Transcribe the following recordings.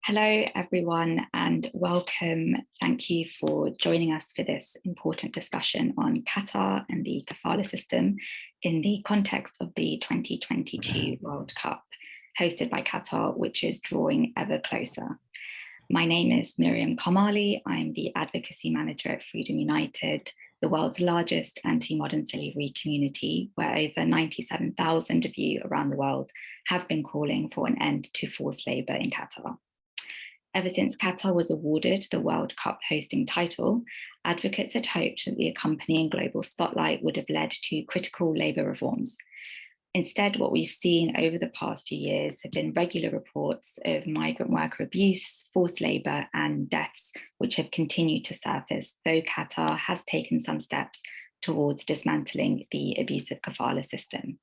Hello, everyone, and welcome. Thank you for joining us for this important discussion on Qatar and the kafala system in the context of the 2022 World Cup, hosted by Qatar, which is drawing ever closer. My name is Miriam Kamali. I'm the Advocacy Manager at Freedom United, the world's largest anti-modern slavery community, where over 97,000 of you around the world have been calling for an end to forced labor in Qatar. Ever since Qatar was awarded the World Cup hosting title, advocates had hoped that the accompanying global spotlight would have led to critical labour reforms. Instead, what we've seen over the past few years have been regular reports of migrant worker abuse, forced labour and deaths, which have continued to surface, though Qatar has taken some steps towards dismantling the abusive kafala system.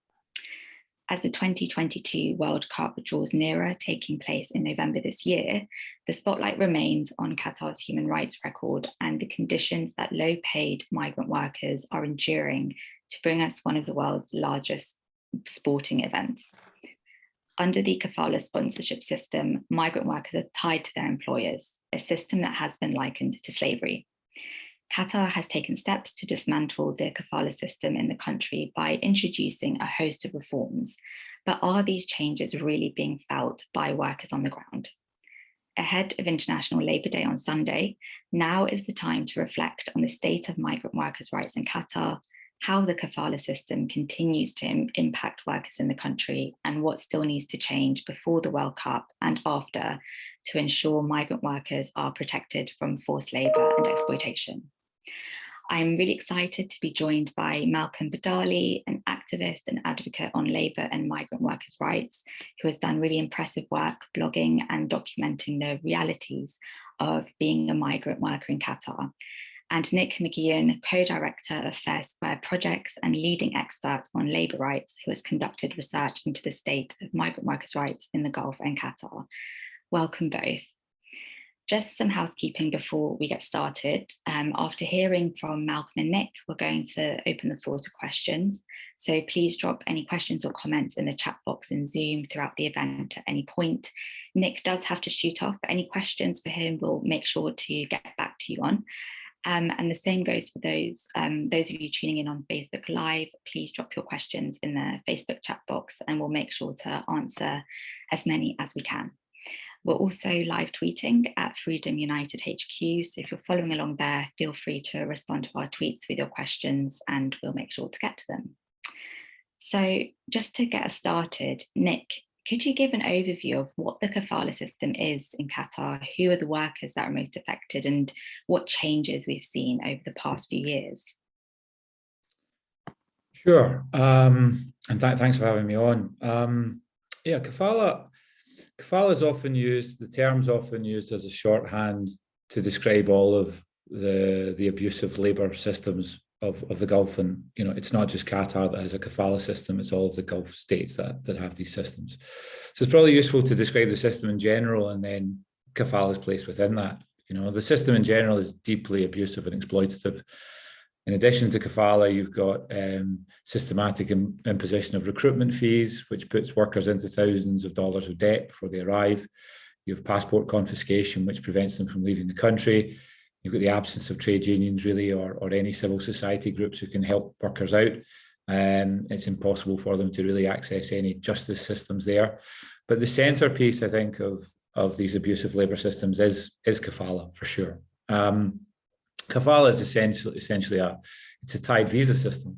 As the 2022 World Cup draws nearer, taking place in November this year, the spotlight remains on Qatar's human rights record and the conditions that low-paid migrant workers are enduring to bring us one of the world's largest sporting events. Under the kafala sponsorship system, migrant workers are tied to their employers, a system that has been likened to slavery. Qatar has taken steps to dismantle the kafala system in the country by introducing a host of reforms, but are these changes really being felt by workers on the ground? Ahead of International Labour Day on Sunday, now is the time to reflect on the state of migrant workers' rights in Qatar, how the kafala system continues to impact workers in the country, and what still needs to change before the World Cup and after to ensure migrant workers are protected from forced labour and exploitation. I'm really excited to be joined by Malcolm Bidali, an activist and advocate on labour and migrant workers' rights, who has done really impressive work blogging and documenting the realities of being a migrant worker in Qatar. And Nick McGeehan, co-director of Fair Square Projects and leading expert on labour rights, who has conducted research into the state of migrant workers' rights in the Gulf and Qatar. Welcome both. Just some housekeeping before we get started. After hearing from Malcolm and Nick, we're going to open the floor to questions. So please drop any questions or comments in the chat box in Zoom throughout the event at any point. Nick does have to shoot off, but any questions for him, we'll make sure to get back to you on. And the same goes for those of you tuning in on Facebook Live. Please drop your questions in the Facebook chat box and we'll make sure to answer as many as we can. We're also live tweeting at Freedom United HQ, so if you're following along there, feel free to respond to our tweets with your questions and we'll make sure to get to them. So just to get us started, Nick, could you give an overview of what the kafala system is in Qatar? Who are the workers that are most affected and what changes we've seen over the past few years? Sure, and thanks for having me on. Yeah, kafala is often used, the term's often used as a shorthand to describe all of the abusive labour systems of the Gulf. And, you know, it's not just Qatar that has a kafala system, it's all of the Gulf states that have these systems. So it's probably useful to describe the system in general and then kafala's place within that. You know, the system in general is deeply abusive and exploitative. In addition to kafala, you've got systematic imposition of recruitment fees, which puts workers into thousands of dollars of debt before they arrive. You have passport confiscation, which prevents them from leaving the country. You've got the absence of trade unions, really, or any civil society groups who can help workers out. It's impossible for them to really access any justice systems there. But the centrepiece, I think, of these abusive labour systems is kafala, for sure. Kafala is essentially it's a tied visa system.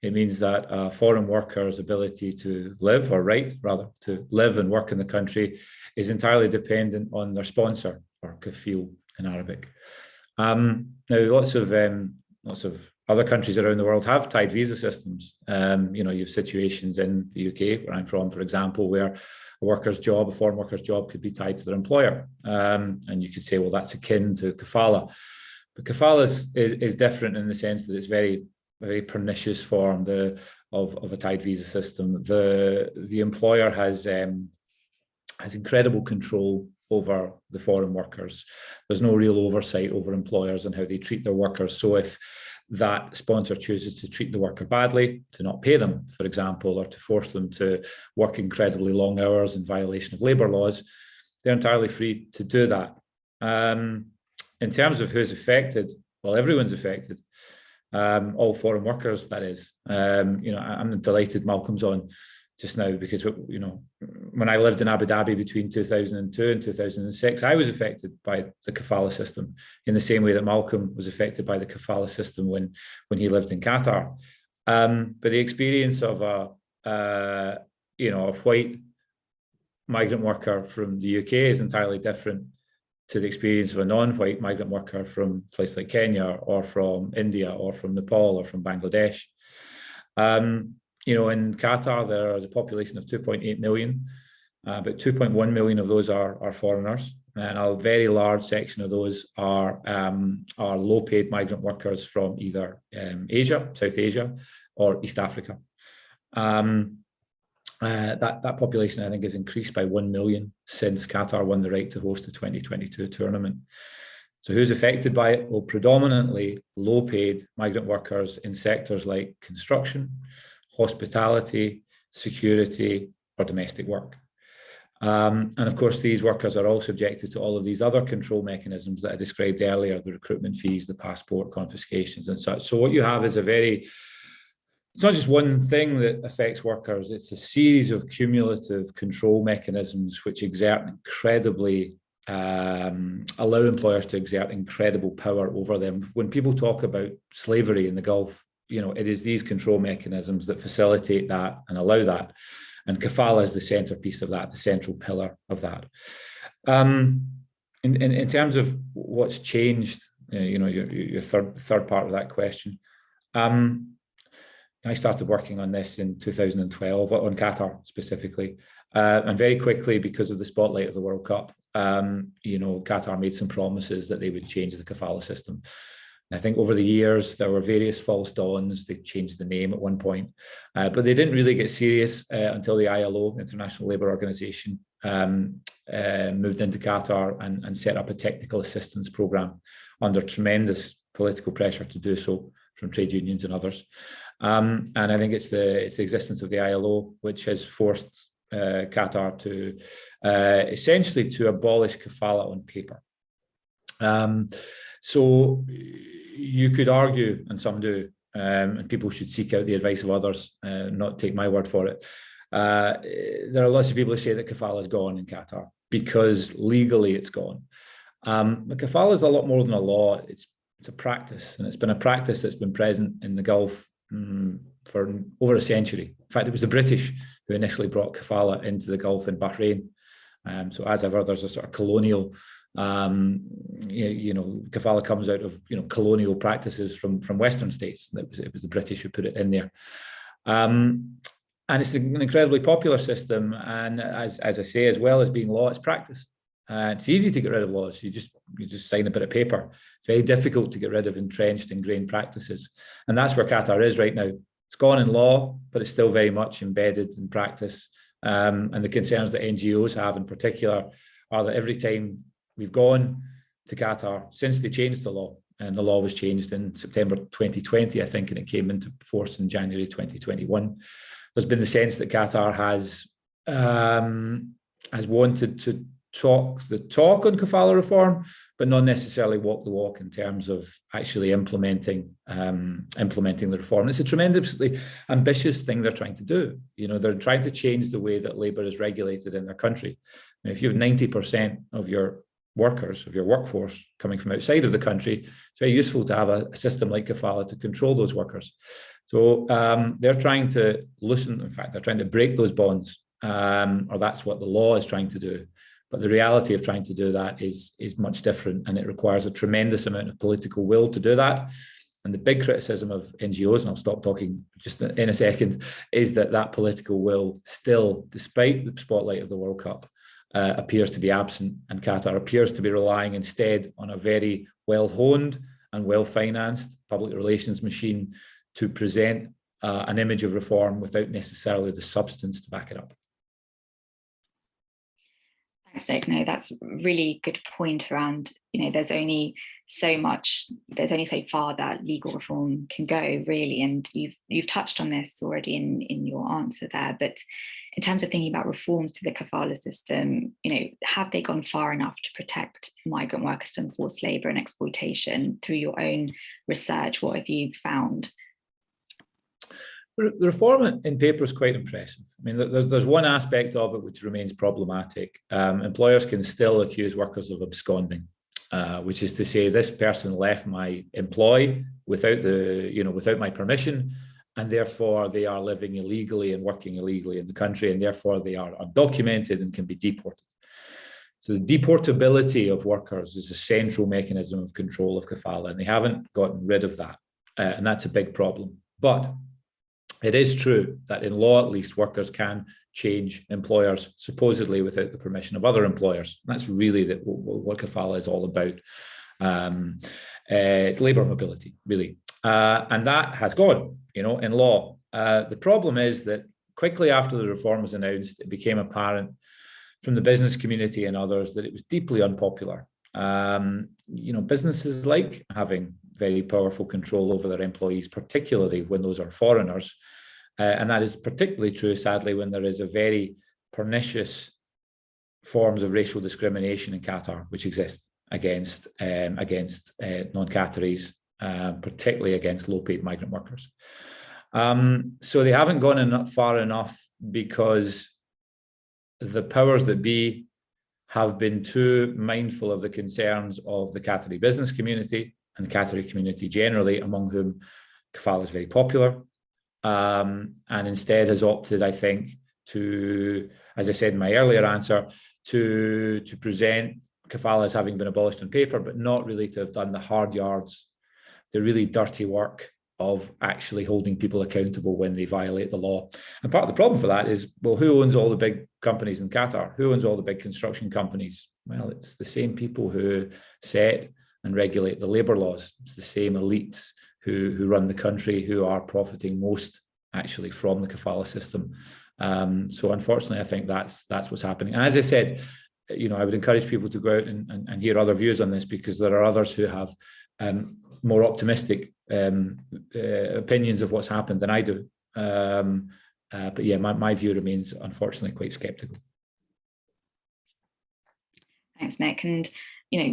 It means that a foreign worker's ability to live, or right, rather, to live and work in the country is entirely dependent on their sponsor, or kafil in Arabic. Now, lots of other countries around the world have tied visa systems. You know, you have situations in the UK, where I'm from, for example, where a foreign worker's job could be tied to their employer. And you could say, well, that's akin to kafala. But kafala is different in the sense that it's very, very pernicious form of a tied visa system. The employer has incredible control over the foreign workers. There's no real oversight over employers and how they treat their workers. So if that sponsor chooses to treat the worker badly, to not pay them, for example, or to force them to work incredibly long hours in violation of labour laws, they're entirely free to do that. In terms of who's affected, well, everyone's affected. All foreign workers, that is. I'm delighted Malcolm's on just now, because when I lived in Abu Dhabi between 2002 and 2006, I was affected by the kafala system in the same way that Malcolm was affected by the kafala system when he lived in Qatar. But the experience of a white migrant worker from the UK is entirely different to the experience of a non-white migrant worker from a place like Kenya or from India or from Nepal or from Bangladesh. In Qatar, there is a population of 2.8 million. About 2.1 million of those are foreigners, and a very large section of those are low-paid migrant workers from either Asia, South Asia, or East Africa. That population, I think, has increased by 1 million since Qatar won the right to host the 2022 tournament. So who's affected by it? Well, predominantly low-paid migrant workers in sectors like construction, hospitality, security, or domestic work. And of course, these workers are all subjected to all of these other control mechanisms that I described earlier, the recruitment fees, the passport confiscations and such. So what you have is it's not just one thing that affects workers, it's a series of cumulative control mechanisms which allow employers to exert incredible power over them. When people talk about slavery in the Gulf, it is these control mechanisms that facilitate that and allow that. And kafala is the centerpiece of that, the central pillar of that. In terms of what's changed, your third part of that question, I started working on this in 2012, on Qatar specifically. And very quickly, because of the spotlight of the World Cup, Qatar made some promises that they would change the kafala system. And I think over the years, there were various false dawns. They changed the name at one point, but they didn't really get serious until the ILO, International Labour Organization, moved into Qatar and set up a technical assistance program under tremendous political pressure to do so from trade unions and others. And I think it's the existence of the ILO which has forced Qatar to essentially to abolish kafala on paper. So you could argue, and some do, and people should seek out the advice of others, not take my word for it. There are lots of people who say that kafala is gone in Qatar because legally it's gone. But kafala is a lot more than a law. It's a practice, and it's been a practice that's been present in the Gulf for over a century. In fact, it was the British who initially brought kafala into the Gulf in Bahrain. So as ever, there's a sort of colonial, kafala comes out of colonial practices from Western states. It was the British who put it in there. And it's an incredibly popular system. And as I say, as well as being law, it's practice. It's easy to get rid of laws. You just sign a bit of paper. It's very difficult to get rid of entrenched, ingrained practices. And that's where Qatar is right now. It's gone in law, but it's still very much embedded in practice. And the concerns that NGOs have in particular are that every time we've gone to Qatar, since they changed the law, and the law was changed in September 2020, I think, and it came into force in January 2021, there's been the sense that Qatar has wanted to talk the talk on kafala reform, but not necessarily walk the walk in terms of actually implementing the reform. It's a tremendously ambitious thing they're trying to do. They're trying to change the way that labour is regulated in their country. Now, if you have 90% of your workers, of your workforce coming from outside of the country, it's very useful to have a system like kafala to control those workers. So they're trying to loosen, in fact, they're trying to break those bonds, or that's what the law is trying to do. But the reality of trying to do that is much different, and it requires a tremendous amount of political will to do that. And the big criticism of NGOs, and I'll stop talking just in a second, is that political will still, despite the spotlight of the World Cup, appears to be absent, and Qatar appears to be relying instead on a very well-honed and well-financed public relations machine to present an image of reform without necessarily the substance to back it up. Nick. No, that's a really good point around, there's only so far that legal reform can go, really. And you've touched on this already in your answer there. But in terms of thinking about reforms to the kafala system, have they gone far enough to protect migrant workers from forced labor and exploitation? Through your own research, what have you found? The reform in paper is quite impressive. I mean, there's one aspect of it which remains problematic. Employers can still accuse workers of absconding, which is to say this person left my employ without my permission, and therefore they are living illegally and working illegally in the country, and therefore they are undocumented and can be deported. So the deportability of workers is a central mechanism of control of kafala, and they haven't gotten rid of that, and that's a big problem. But it is true that in law, at least, workers can change employers supposedly without the permission of other employers. And that's really what kafala is all about. It's labour mobility, really. And that has gone, in law. The problem is that quickly after the reform was announced, it became apparent from the business community and others that it was deeply unpopular. Businesses like having very powerful control over their employees, particularly when those are foreigners. And that is particularly true, sadly, when there is a very pernicious forms of racial discrimination in Qatar, which exist against non-Qataris, particularly against low-paid migrant workers. So they haven't gone far enough because the powers that be have been too mindful of the concerns of the Qatari business community and the Qatari community generally, among whom kafala is very popular, and instead has opted, I think, to, as I said in my earlier answer, to present kafala as having been abolished on paper, but not really to have done the hard yards, the really dirty work of actually holding people accountable when they violate the law. And part of the problem for that is, well, who owns all the big companies in Qatar? Who owns all the big construction companies? Well, it's the same people who set and regulate the labour laws. It's the same elites who run the country, who are profiting most actually from the kafala system. So unfortunately, I think that's what's happening. And as I said, I would encourage people to go out and hear other views on this, because there are others who have more optimistic opinions of what's happened than I do. But yeah, my view remains unfortunately quite sceptical. Thanks, Nick. And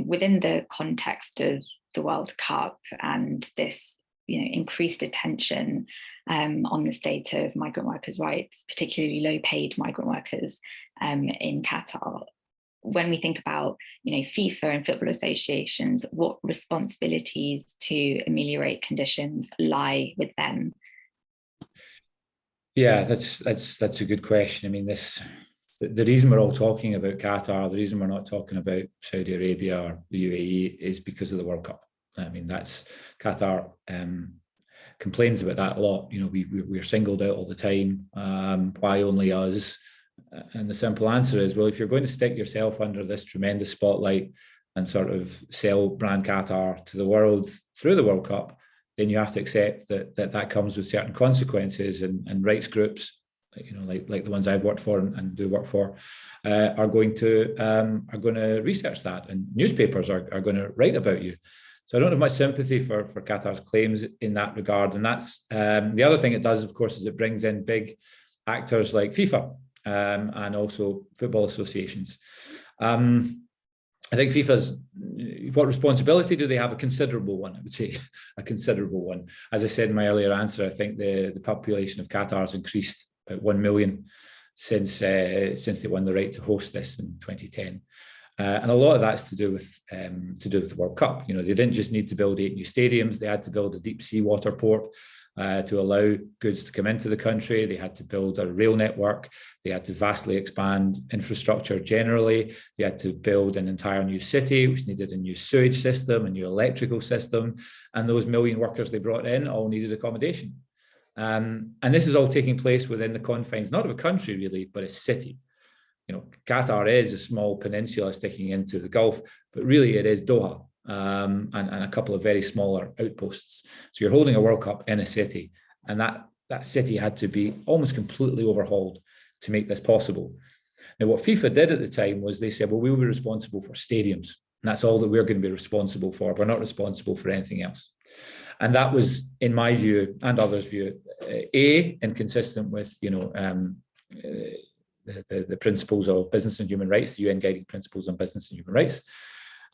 within the context of the World Cup and this increased attention on the state of migrant workers' rights, particularly low-paid migrant workers in Qatar, when we think about FIFA and football associations, what responsibilities to ameliorate conditions lie with them? Yeah, that's a good question. I mean, the reason we're all talking about Qatar, the reason we're not talking about Saudi Arabia or the UAE is because of the World Cup. I mean, that's Qatar complains about that a lot. We're singled out all the time. Why only us? And the simple answer is, well, if you're going to stick yourself under this tremendous spotlight and sort of sell brand Qatar to the world through the World Cup, then you have to accept that comes with certain consequences, and rights groups, like the ones I've worked for and do work for, are going to research that, and newspapers are going to write about you. So I don't have much sympathy for Qatar's claims in that regard. And that's the other thing it does, of course, is it brings in big actors like FIFA and also football associations. I think FIFA's, what responsibility do they have? A considerable one, I would say, a considerable one. As I said in my earlier answer, I think the population of Qatar has increased about 1 million since they won the right to host this in 2010. And a lot of that's to do with the World Cup. They didn't just need to build 8 new stadiums; they had to build a deep sea water port to allow goods to come into the country. They had to build a rail network. They had to vastly expand infrastructure generally. They had to build an entire new city, which needed a new sewage system, a new electrical system, and those 1 million workers they brought in all needed accommodation. And this is all taking place within the confines, not of a country really, but a city. Qatar is a small peninsula sticking into the Gulf, but really it is Doha and a couple of very smaller outposts. So you're holding a World Cup in a city, and that city had to be almost completely overhauled to make this possible. Now, what FIFA did at the time was they said, well, we'll be responsible for stadiums. And that's all that we're going to be responsible for. We're not responsible for anything else. And that was, in my view and others' view, inconsistent with, the principles of business and human rights, the UN guiding principles on business and human rights.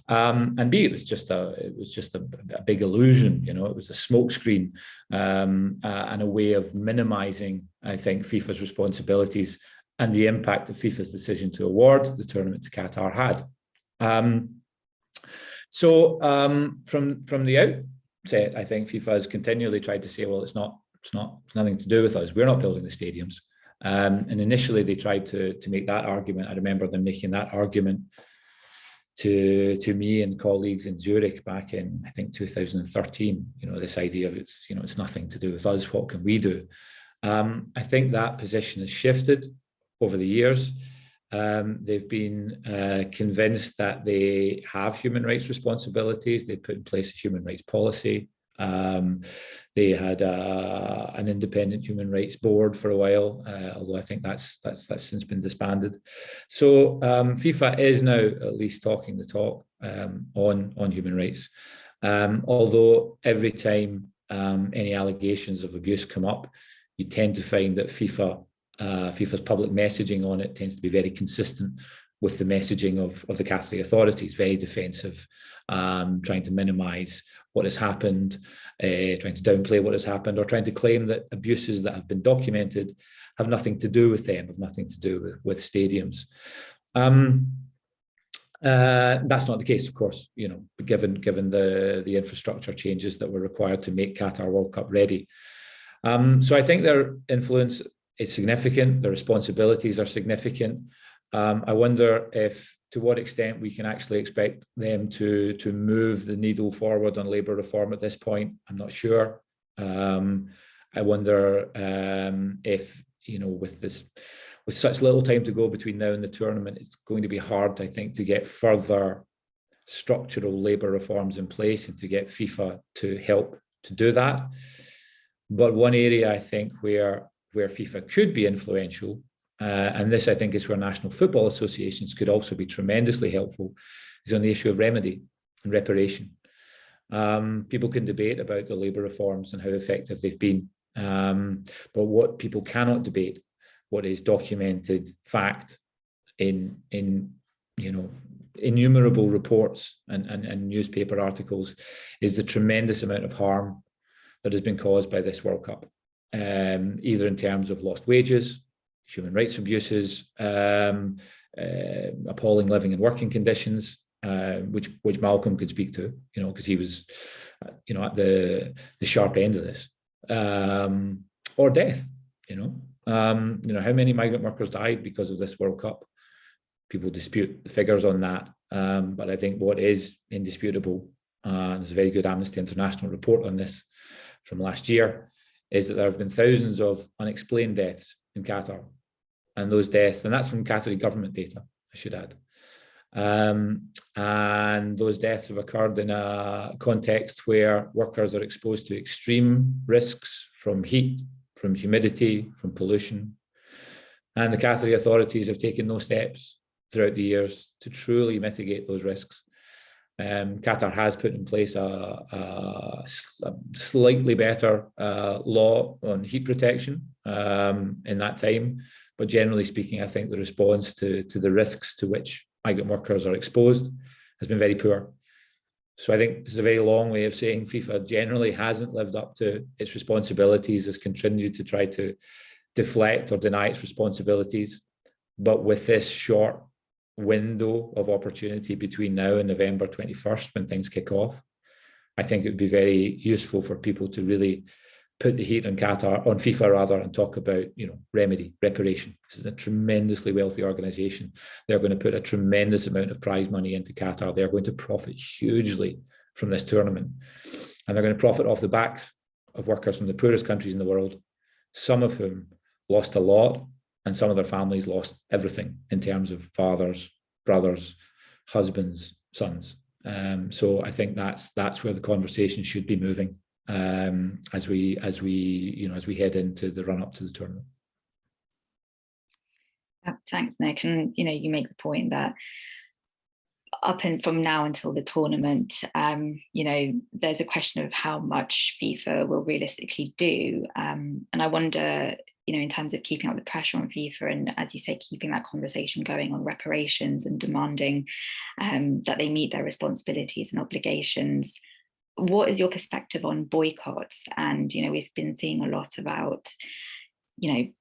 And B, it was just a big illusion, it was a smokescreen and a way of minimizing, I think, FIFA's responsibilities and the impact that FIFA's decision to award the tournament to Qatar had. So from the outset, I think FIFA has continually tried to say, well, it's nothing to do with us. We're not building the stadiums. And initially they tried to make that argument. I remember them making that argument to me and colleagues in Zurich back in, I think, 2013, this idea of it's nothing to do with us. What can we do? I think that position has shifted over the years. They've been convinced that they have human rights responsibilities. They put in place a human rights policy. They had an independent human rights board for a while, although I think that's since been disbanded. So FIFA is now at least talking the talk on human rights. Although every time any allegations of abuse come up, you tend to find that FIFA's public messaging on it tends to be very consistent with the messaging of the Qatari authorities, very defensive, trying to minimize what has happened, trying to downplay what has happened, or trying to claim that abuses that have been documented have nothing to do with them, have nothing to do with stadiums. That's not the case, of course, given the infrastructure changes that were required to make Qatar World Cup ready. So I think their influence is significant, their responsibilities are significant. I wonder to what extent we can actually expect them to move the needle forward on labour reform at this point. I'm not sure. I wonder if, with such little time to go between now and the tournament, it's going to be hard, I think, to get further structural labour reforms in place and to get FIFA to help to do that. But one area I think where FIFA could be influential, and this I think is where national football associations could also be tremendously helpful, is on the issue of remedy and reparation. People can debate about the labour reforms and how effective they've been, but what people cannot debate, what is documented fact in innumerable reports and newspaper articles, is the tremendous amount of harm that has been caused by this World Cup, either in terms of lost wages, human rights abuses, appalling living and working conditions, which Malcolm could speak to, because he was, at the sharp end of this, or death. How many migrant workers died because of this World Cup? People dispute the figures on that, but I think what is indisputable, and there's a very good Amnesty International report on this from last year, is that there have been thousands of unexplained deaths in Qatar. And those deaths, and that's from Qatari government data, I should add. And those deaths have occurred in a context where workers are exposed to extreme risks from heat, from humidity, from pollution. And the Qatari authorities have taken no steps throughout the years to truly mitigate those risks. Qatar has put in place a slightly better law on heat protection in that time. But generally speaking, I think the response to the risks to which migrant workers are exposed has been very poor. So I think this is a very long way of saying FIFA generally hasn't lived up to its responsibilities, has continued to try to deflect or deny its responsibilities. But with this short window of opportunity between now and November 21st, when things kick off, I think it would be very useful for people to really put the heat on FIFA rather, and talk about, remedy, reparation. This is a tremendously wealthy organization. They're going to put a tremendous amount of prize money into Qatar. They're going to profit hugely from this tournament. And they're going to profit off the backs of workers from the poorest countries in the world, some of whom lost a lot, and some of their families lost everything in terms of fathers, brothers, husbands, sons. So I think that's where the conversation should be moving as we head into the run up to the tournament. Thanks, Nick. And you make the point that up and from now until the tournament, there's a question of how much FIFA will realistically do. And I wonder, in terms of keeping up the pressure on FIFA and, as you say, keeping that conversation going on reparations and demanding that they meet their responsibilities and obligations. What is your perspective on boycotts? And, we've been seeing a lot about,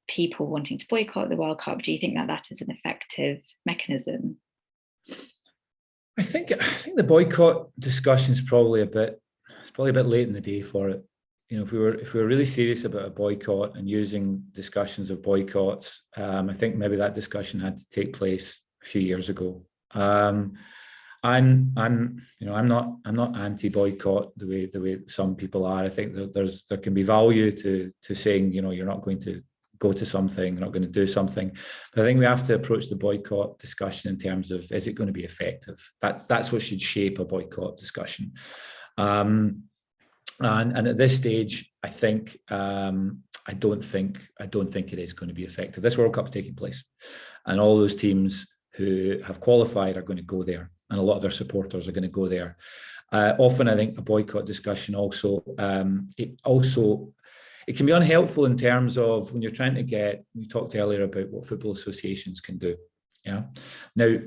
people wanting to boycott the World Cup. Do you think that that is an effective mechanism? I think the boycott discussion is probably a bit late in the day for it. If we were really serious about a boycott and using discussions of boycotts, I think maybe that discussion had to take place a few years ago. I'm not anti-boycott the way some people are. I think that there can be value to saying, you're not going to go to something, you're not going to do something. But I think we have to approach the boycott discussion in terms of, is it going to be effective? That's what should shape a boycott discussion. And at this stage, I think I don't think it is going to be effective. This World Cup's taking place, and all those teams who have qualified are going to go there, and a lot of their supporters are going to go there. Often, I think a boycott discussion it can be unhelpful in terms of when you're trying to get. We talked earlier about what football associations can do. Yeah. Now,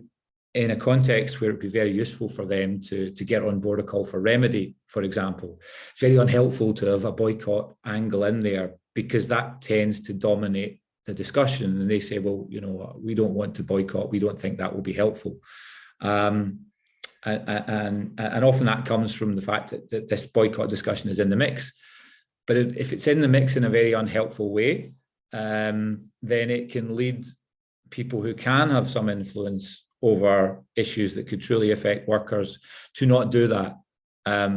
in a context where it'd be very useful for them to get on board a call for remedy, for example, it's very unhelpful to have a boycott angle in there, because that tends to dominate the discussion. And they say, well, we don't want to boycott. We don't think that will be helpful. And often that comes from the fact that this boycott discussion is in the mix. But if it's in the mix in a very unhelpful way, then it can lead people who can have some influence over issues that could truly affect workers to not do that,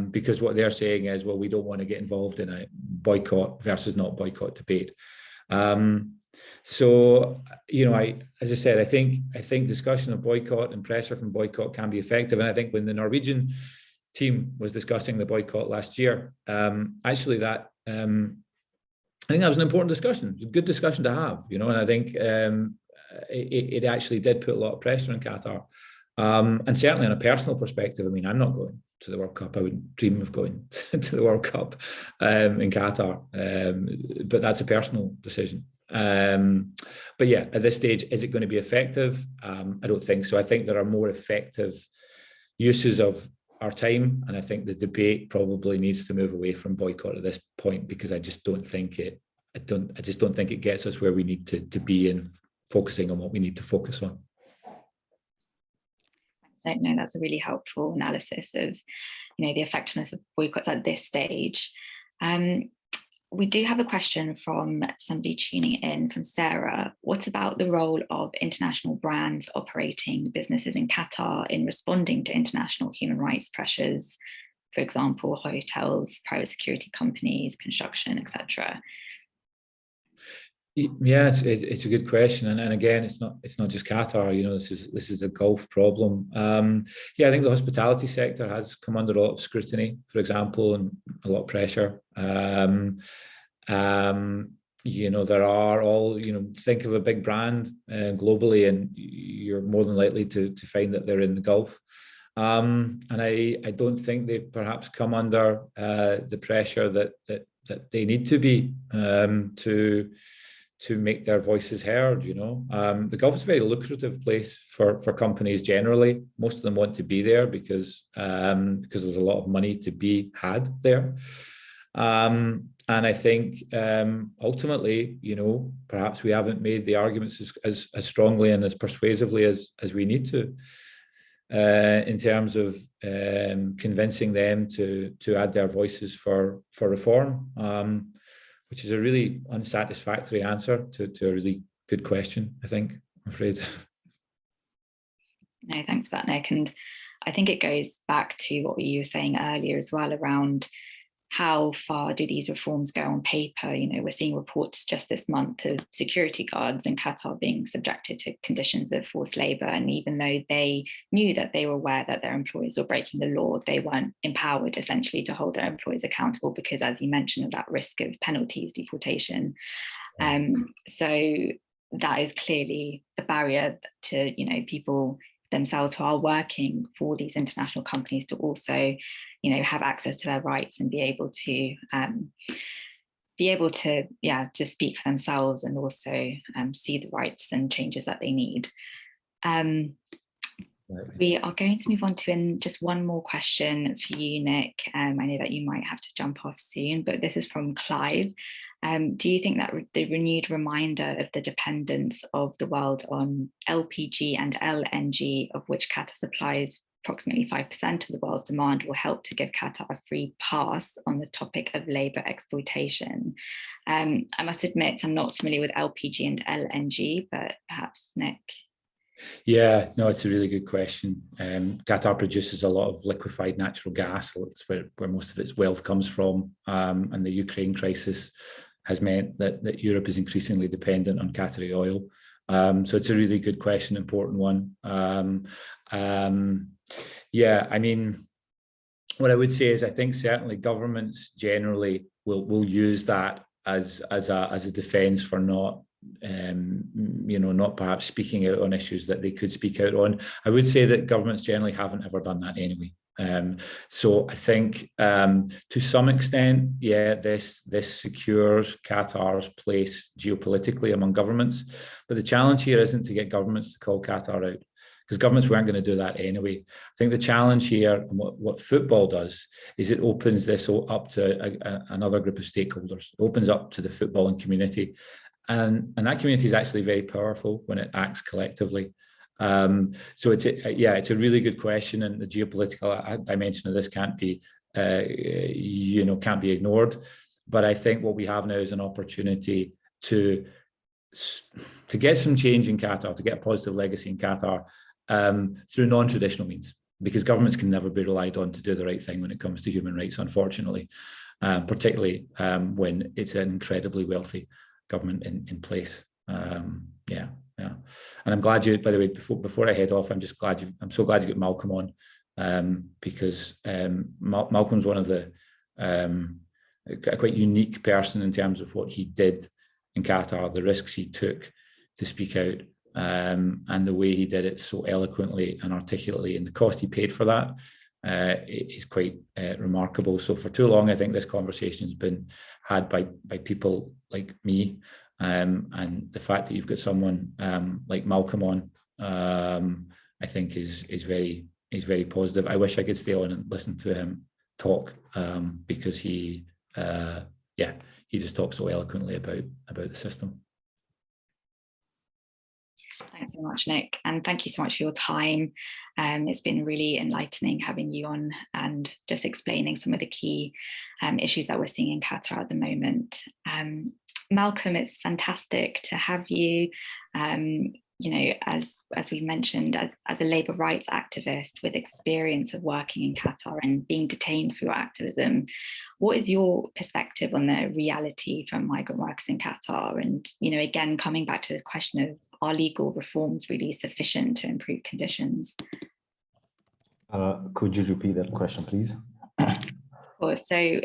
because what they're saying is, well, we don't want to get involved in a boycott versus not boycott debate. So, as I said, I think discussion of boycott and pressure from boycott can be effective. And I think when the Norwegian team was discussing the boycott last year, actually that I think that was an important discussion. It was a good discussion to have, and I think it actually did put a lot of pressure on Qatar. And certainly on a personal perspective, I'm not going to the World Cup. I wouldn't dream of going to the World Cup in Qatar. But that's a personal decision. But yeah, at this stage, is it going to be effective? I don't think so. I think there are more effective uses of our time, and I think the debate probably needs to move away from boycott at this point, because I just don't think it gets us where we need to be in focusing on what we need to focus on. No, that's a really helpful analysis of, the effectiveness of boycotts at this stage. We do have a question from somebody tuning in, from Sarah. What about the role of international brands operating businesses in Qatar in responding to international human rights pressures? For example, hotels, private security companies, construction, etc. Yeah, it's a good question, and again, it's not just Qatar. This is a Gulf problem. Yeah, I think the hospitality sector has come under a lot of scrutiny, for example, and a lot of pressure. There are all, think of a big brand globally, and you're more than likely to find that they're in the Gulf. And I don't think they've perhaps come under the pressure that they need to be to make their voices heard. The Gulf is a very lucrative place for companies generally. Most of them want to be there because there's a lot of money to be had there. And I think ultimately, perhaps we haven't made the arguments as strongly and as persuasively as we need to in terms of convincing them to add their voices for reform, which is a really unsatisfactory answer to a really good question, I think, I'm afraid. No, thanks for that, Nick. And I think it goes back to what you were saying earlier as well, around how far do these reforms go on paper? We're seeing reports just this month of security guards in Qatar being subjected to conditions of forced labor. And even though they knew that they were aware that their employees were breaking the law, they weren't empowered essentially to hold their employees accountable because, as you mentioned, of that risk of penalties, deportation. So that is clearly a barrier to, you know, people themselves who are working for these international companies to also, you know, have access to their rights and be able to just speak for themselves and also see the rights and changes that they need. We are going to move on to just one more question for you, Nick. I know that you might have to jump off soon, but this is from Clive. Do you think that the renewed reminder of the dependence of the world on LPG and LNG, of which Qatar supplies approximately 5% of the world's demand, will help to give Qatar a free pass on the topic of labour exploitation? I must admit, I'm not familiar with LPG and LNG, but perhaps Nick. Yeah, no, it's a really good question. Qatar produces a lot of liquefied natural gas. It's where most of its wealth comes from. And the Ukraine crisis has meant that Europe is increasingly dependent on Qatari oil. So it's a really good question, important one. Yeah, I mean, what I would say is I think certainly governments generally will use that as a defence for not not perhaps speaking out on issues that they could speak out on. I would say that governments generally haven't ever done that anyway. So I think to some extent, yeah, this secures Qatar's place geopolitically among governments. But the challenge here isn't to get governments to call Qatar out, because governments weren't going to do that anyway. I think the challenge here, and what football does, is it opens this up to another group of stakeholders. It opens up to the footballing community. And that community is actually very powerful when it acts collectively. So it's a really good question, and the geopolitical dimension of this can't be ignored. But I think what we have now is an opportunity to get some change in Qatar, to get a positive legacy in Qatar through non-traditional means, because governments can never be relied on to do the right thing when it comes to human rights, unfortunately, particularly when it's an incredibly wealthy government in place. And I'm glad you, by the way, before I head off, I'm so glad you got Malcolm on, because Malcolm's one of the a quite unique person in terms of what he did in Qatar, the risks he took to speak out, and the way he did it so eloquently and articulately, and the cost he paid for that is quite remarkable. So for too long, I think this conversation has been had by people like me, and the fact that you've got someone like Malcolm on, I think is very positive. I wish I could stay on and listen to him talk, because he just talks so eloquently about the system. Thanks so much, Nick, and thank you so much for your time. It's been really enlightening having you on and just explaining some of the key issues that we're seeing in Qatar at the moment. Malcolm, it's fantastic to have you. As we mentioned, as a labour rights activist with experience of working in Qatar and being detained for your activism, what is your perspective on the reality for migrant workers in Qatar? And, again, coming back to this question of, are legal reforms really sufficient to improve conditions? Could you repeat that question, please? Of course. So,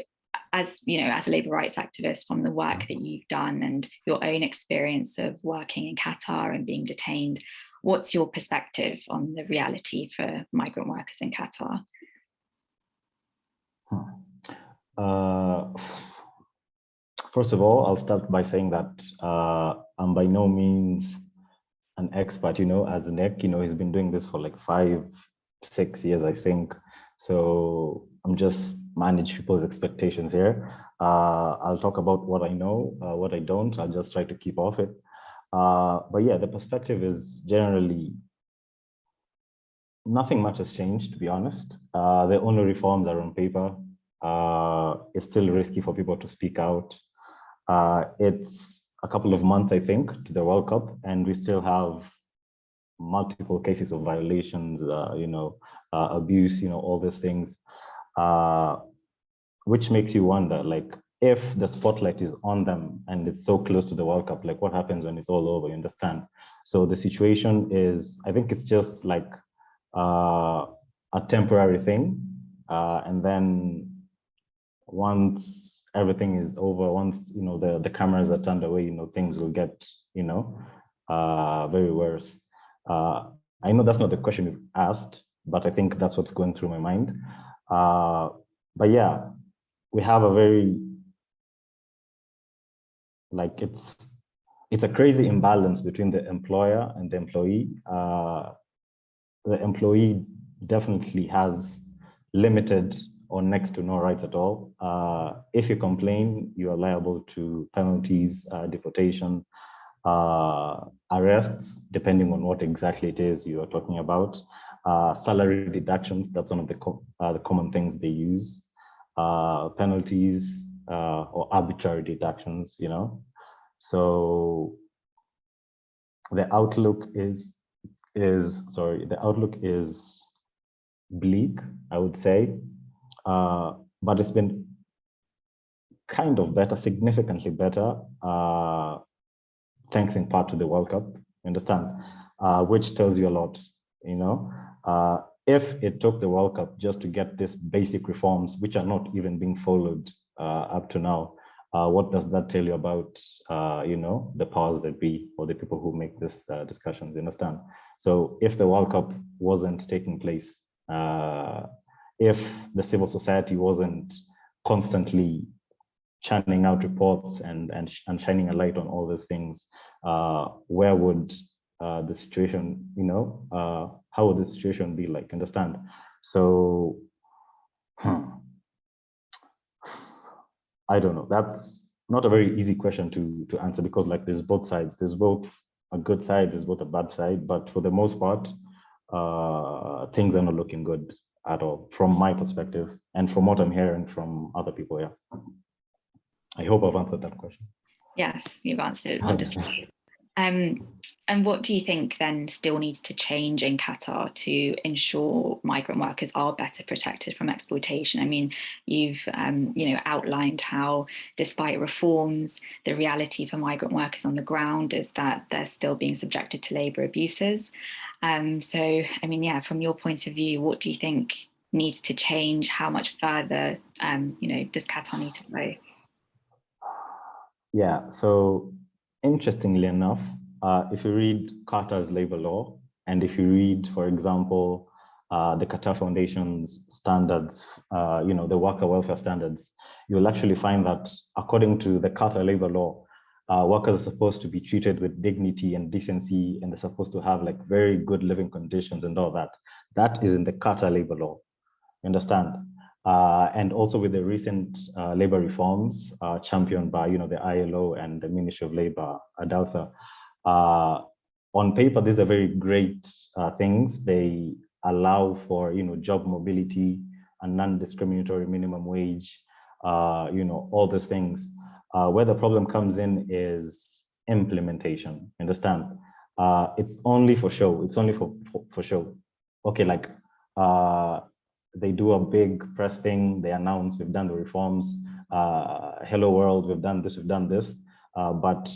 as a labour rights activist, from the work that you've done and your own experience of working in Qatar and being detained, what's your perspective on the reality for migrant workers in Qatar? First of all, I'll start by saying that I'm by no means an expert, as Nick, he's been doing this for like 5-6 years, I think. So I'm just manage people's expectations here. I'll talk about what I know, what I don't. I'll just try to keep off it. But yeah, the perspective is generally nothing much has changed, to be honest. The only reforms are on paper. It's still risky for people to speak out. It's a couple of months, I think, to the World Cup, and we still have multiple cases of violations, abuse, all these things, which makes you wonder, like, if the spotlight is on them and it's so close to the World Cup, like, what happens when it's all over, you understand? So the situation is, I think it's just like a temporary thing. And then once everything is over, once, the cameras are turned away, things will get, very worse. I know that's not the question you've asked, but I think that's what's going through my mind. But yeah, we have a very, like, it's a crazy imbalance between the employer and the employee. The employee definitely has limited or next to no rights at all. If you complain, you are liable to penalties, deportation, arrests, depending on what exactly it is you are talking about. Salary deductions, that's one of the common things they use. Penalties or arbitrary deductions, you know. So the outlook is bleak, I would say, but it's been kind of better, significantly better, thanks in part to the World Cup, you understand, which tells you a lot, you know. If it took the World Cup just to get these basic reforms, which are not even being followed up to now, what does that tell you about, you know, the powers that be, or the people who make this discussions, you understand? So if the World Cup wasn't taking place, if the civil society wasn't constantly churning out reports and shining a light on all these things, where would the situation, you know, how would the situation be like, understand? So, I don't know. That's not a very easy question to answer, because like there's both sides. There's both a good side, there's both a bad side, but for the most part, things are not looking good at all from my perspective and from what I'm hearing from other people. Yeah. I hope I've answered that question. Yes, you've answered it wonderfully. And what do you think then still needs to change in Qatar to ensure migrant workers are better protected from exploitation? I mean, you've you know, outlined how, despite reforms, the reality for migrant workers on the ground is that they're still being subjected to labour abuses. So, I mean, yeah, from your point of view, what do you think needs to change? How much further, you know, does Qatar need to go? Yeah, so interestingly enough, if you read Qatar's labor law, and if you read, for example, the Qatar Foundation's standards, you know, the worker welfare standards, you'll actually find that according to the Qatar labor law, workers are supposed to be treated with dignity and decency, and they're supposed to have like very good living conditions and all that. That is in the Qatar labor law, you understand? And also with the recent labor reforms championed by, you know, the ILO and the Ministry of Labor, ADALSA, on paper, these are very great things. They allow for, you know, job mobility and non-discriminatory minimum wage, you know, all these things. Where the problem comes in is implementation, understand? It's only for show, it's only for show. Okay, like, they do a big press thing, they announce we've done the reforms, hello world, we've done this, but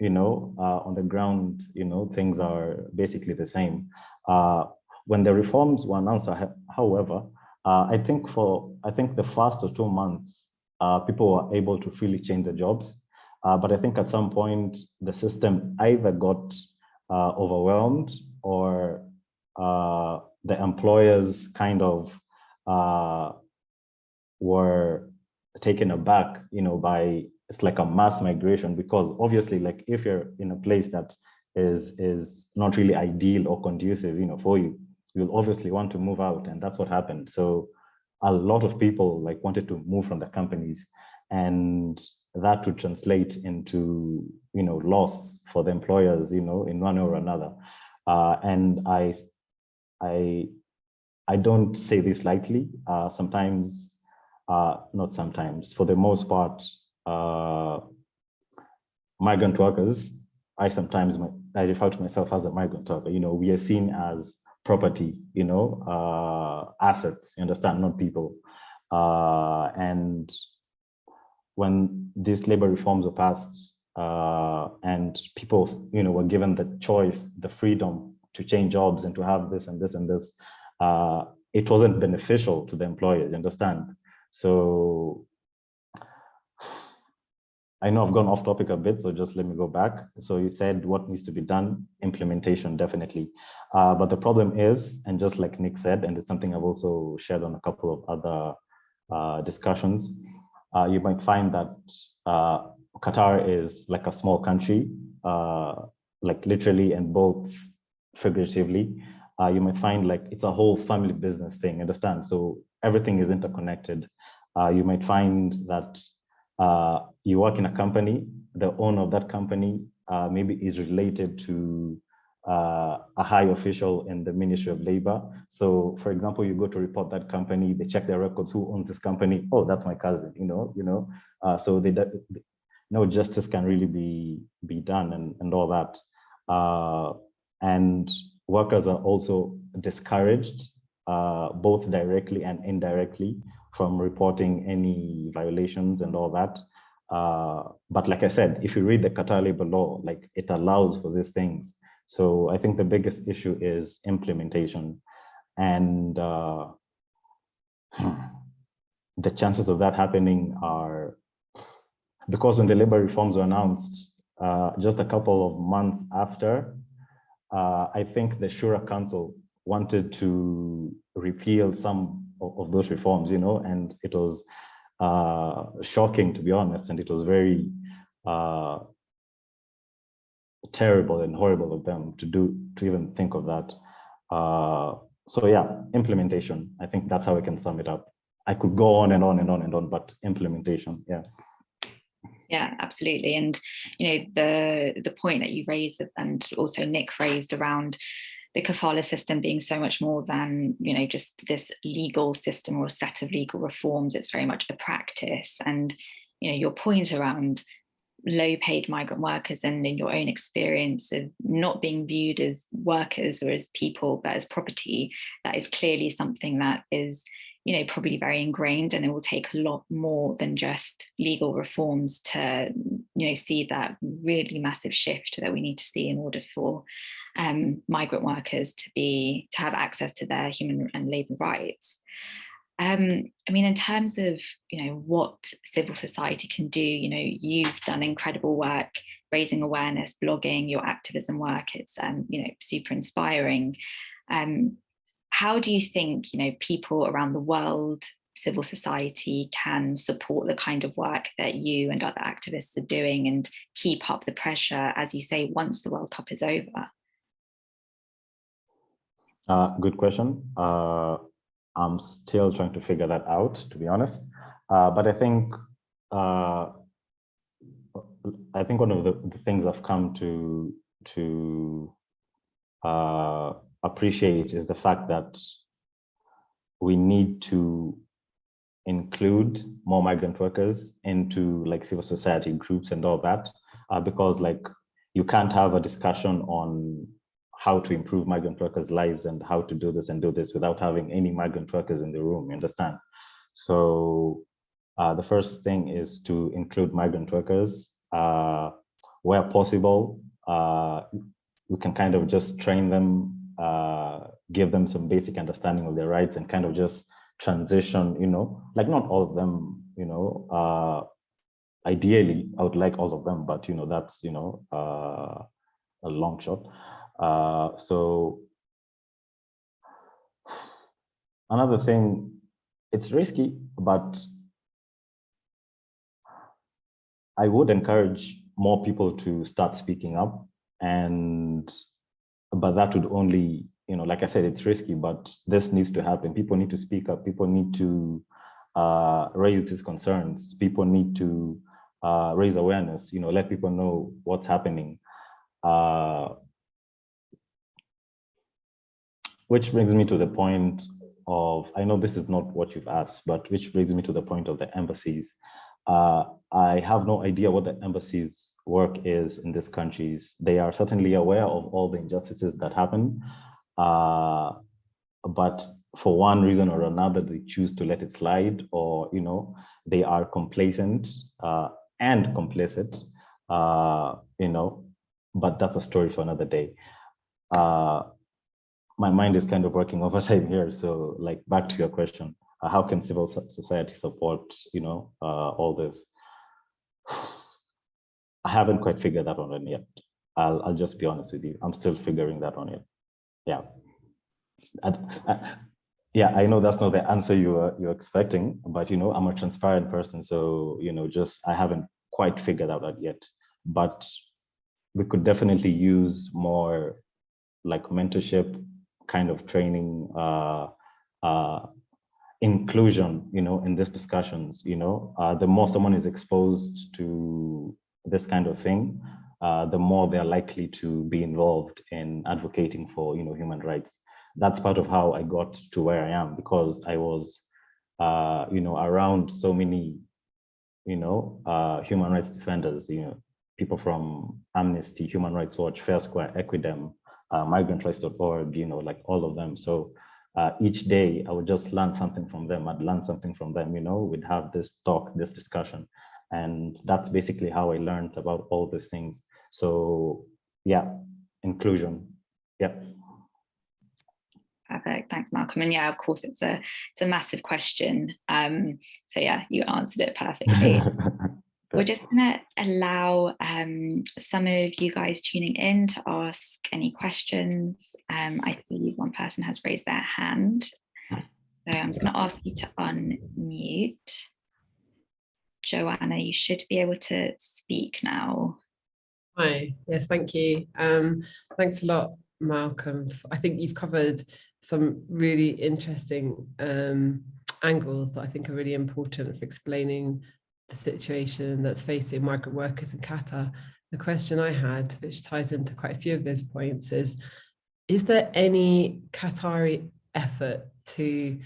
you know, on the ground, you know, things are basically the same. When the reforms were announced, however, I think the first 2 months, people were able to freely change their jobs, but I think at some point the system either got overwhelmed, or the employers kind of were taken aback, you know, by, it's like a mass migration, because obviously, like, if you're in a place that is not really ideal or conducive, you know, for you, you'll obviously want to move out, and that's what happened. So a lot of people like wanted to move from the companies, and that would translate into, you know, loss for the employers, you know, in one way or another. And I don't say this lightly. Sometimes, not sometimes, for the most part, migrant workers, I refer to myself as a migrant worker. You know, we are seen as property, you know, assets, you understand, not people. And when these labor reforms were passed, and people, you know, were given the choice, the freedom to change jobs and to have this and this and this, it wasn't beneficial to the employers, you understand? So I know I've gone off topic a bit, so just let me go back. So you said what needs to be done, implementation, definitely. But the problem is, and just like Nick said, and it's something I've also shared on a couple of other discussions, you might find that Qatar is like a small country, like literally and both figuratively. You might find like it's a whole family business thing, understand? So everything is interconnected. You might find that you work in a company, the owner of that company maybe is related to a high official in the Ministry of Labor. So for example, you go to report that company, they check their records, who owns this company? Oh, that's my cousin, so no justice can really be done and all that. And workers are also discouraged, both directly and indirectly, from reporting any violations and all that. But like I said, if you read the Qatar labor law, like it allows for these things. So I think the biggest issue is implementation. And the chances of that happening are, because when the labor reforms were announced, just a couple of months after, I think the Shura Council wanted to repeal some of those reforms, and it was shocking, to be honest, and it was very terrible and horrible of them to even think of that. So yeah, implementation. I think that's how we can sum it up. I could go on and on and on and on, but implementation, yeah. Yeah, absolutely. And the point that you raised, and also Nick raised, around the kafala system being so much more than just this legal system or a set of legal reforms. It's very much a practice. And your point around low-paid migrant workers, and in your own experience of not being viewed as workers or as people, but as property, that is clearly something that is probably very ingrained, and it will take a lot more than just legal reforms to see that really massive shift that we need to see in order for migrant workers to have access to their human and labour rights. I mean, in terms of what civil society can do, you've done incredible work raising awareness, blogging, your activism work. It's super inspiring. How do you think people around the world, civil society, can support the kind of work that you and other activists are doing and keep up the pressure, as you say, once the World Cup is over? Good question. I'm still trying to figure that out, to be honest. But I think one of the things I've come to appreciate is the fact that we need to include more migrant workers into like civil society groups and all that, because like you can't have a discussion on how to improve migrant workers' lives and how to do this and do this without having any migrant workers in the room, you understand? So the first thing is to include migrant workers. Where possible, we can kind of just train them, give them some basic understanding of their rights, and kind of just transition, like not all of them, ideally, I would like all of them, but that's, a long shot. So another thing, it's risky, but I would encourage more people to start speaking up, but that would only, like I said, it's risky, but this needs to happen. People need to speak up. People need to raise these concerns. People need to raise awareness, let people know what's happening. Which brings me to the point of, I know this is not what you've asked, but which brings me to the point of the embassies. I have no idea what the embassies' work is in these countries. They are certainly aware of all the injustices that happen, but for one reason or another, they choose to let it slide, or they are complacent and complicit, but that's a story for another day. My mind is kind of working overtime here. So like, back to your question, how can civil society support, all this? I haven't quite figured that one yet. I'll just be honest with you. I'm still figuring that one yet. Yeah. Yeah, I know that's not the answer you're expecting, but I'm a transparent person, so just I haven't quite figured out that yet. But we could definitely use more like mentorship kind of training, inclusion, in these discussions. The more someone is exposed to this kind of thing, the more they're likely to be involved in advocating for human rights. That's part of how I got to where I am, because I was around so many human rights defenders, people from Amnesty, Human Rights Watch, Fair Square, Equidem, migrant.org, like all of them. So each day I would just learn something from them. I'd learn something from them, we'd have this talk, this discussion. And that's basically how I learned about all these things. So yeah, inclusion. Yeah. Perfect. Thanks, Malcolm. And yeah, of course, it's a massive question. So yeah, you answered it perfectly. We're just going to allow some of you guys tuning in to ask any questions. I see one person has raised their hand. So I'm just going to ask you to unmute. Joanna, you should be able to speak now. Hi, yes, thank you. Thanks a lot, Malcolm. I think you've covered some really interesting angles that I think are really important for explaining the situation that's facing migrant workers in Qatar. The question I had, which ties into quite a few of those points, is there any Qatari effort to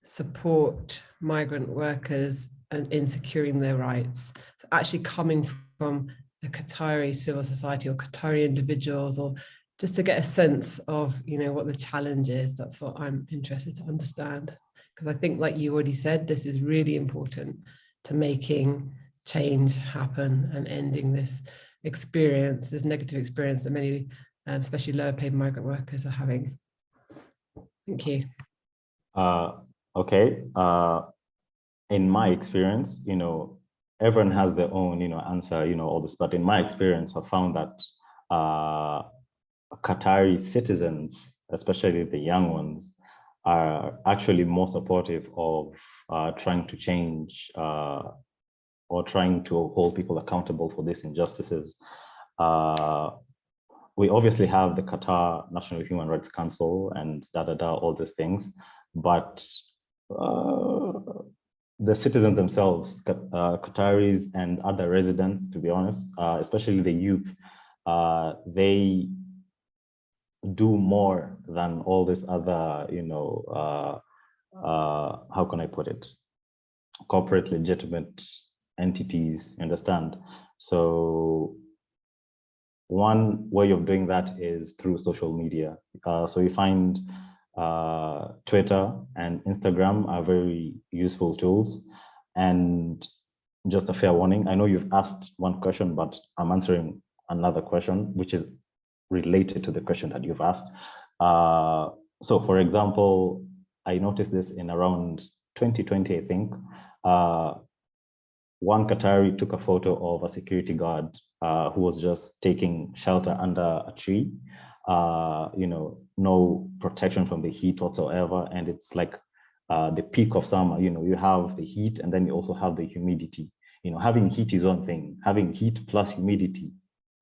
support migrant workers and in securing their rights? So actually coming from a Qatari civil society or Qatari individuals, or just to get a sense of, what the challenge is. That's what I'm interested to understand. Because I think, like you already said, this is really important to making change happen and ending this experience, this negative experience that many, especially lower paid migrant workers, are having. Thank you. Okay. In my experience, everyone has their own, answer, all this. But in my experience, I found that Qatari citizens, especially the young ones, are actually more supportive of trying to change or trying to hold people accountable for these injustices. We obviously have the Qatar National Human Rights Council and all these things, but the citizens themselves, Qataris and other residents, to be honest, especially the youth, they do more than all this other, how can I put it? Corporate legitimate entities, understand? So one way of doing that is through social media. So you find Twitter and Instagram are very useful tools. And just a fair warning, I know you've asked one question, but I'm answering another question, which is related to the question that you've asked. So for example, I noticed this in around 2020, I think. One Qatari took a photo of a security guard who was just taking shelter under a tree, no protection from the heat whatsoever. And it's like the peak of summer, you have the heat and then you also have the humidity. Having heat is one thing, having heat plus humidity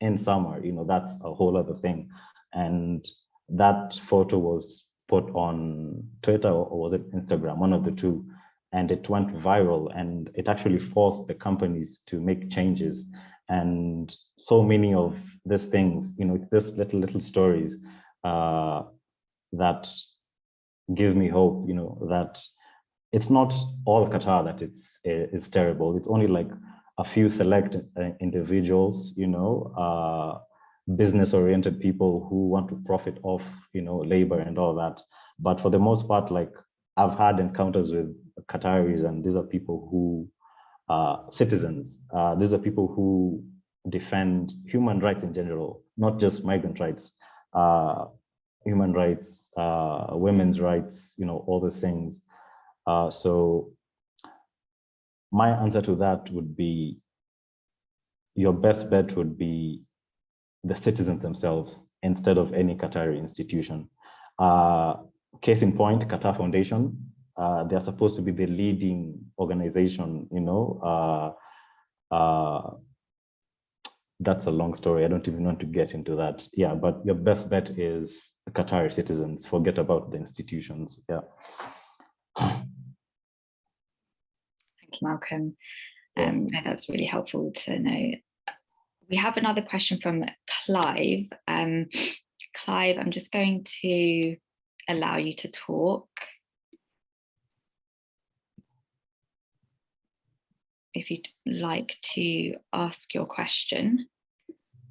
in summer, that's a whole other thing. And that photo was put on Twitter, or was it Instagram, one of the two, and it went viral, and it actually forced the companies to make changes. And so many of these things, these little stories that give me hope, that it's not all Qatar that it's terrible. It's only like a few select individuals, business-oriented people who want to profit off, labor and all that. But for the most part, like I've had encounters with Qataris, and these are people who citizens. These are people who defend human rights in general, not just migrant rights, human rights, women's rights, all these things. So my answer to that would be, your best bet would be the citizens themselves instead of any Qatari institution. Case in point, Qatar Foundation, they're supposed to be the leading organization, that's a long story. I don't even want to get into that. Yeah, but your best bet is Qatari citizens. Forget about the institutions. Yeah. Thank you, Malcolm. That's really helpful to know. We have another question from Clive. Clive, I'm just going to allow you to talk. If you'd like to ask your question.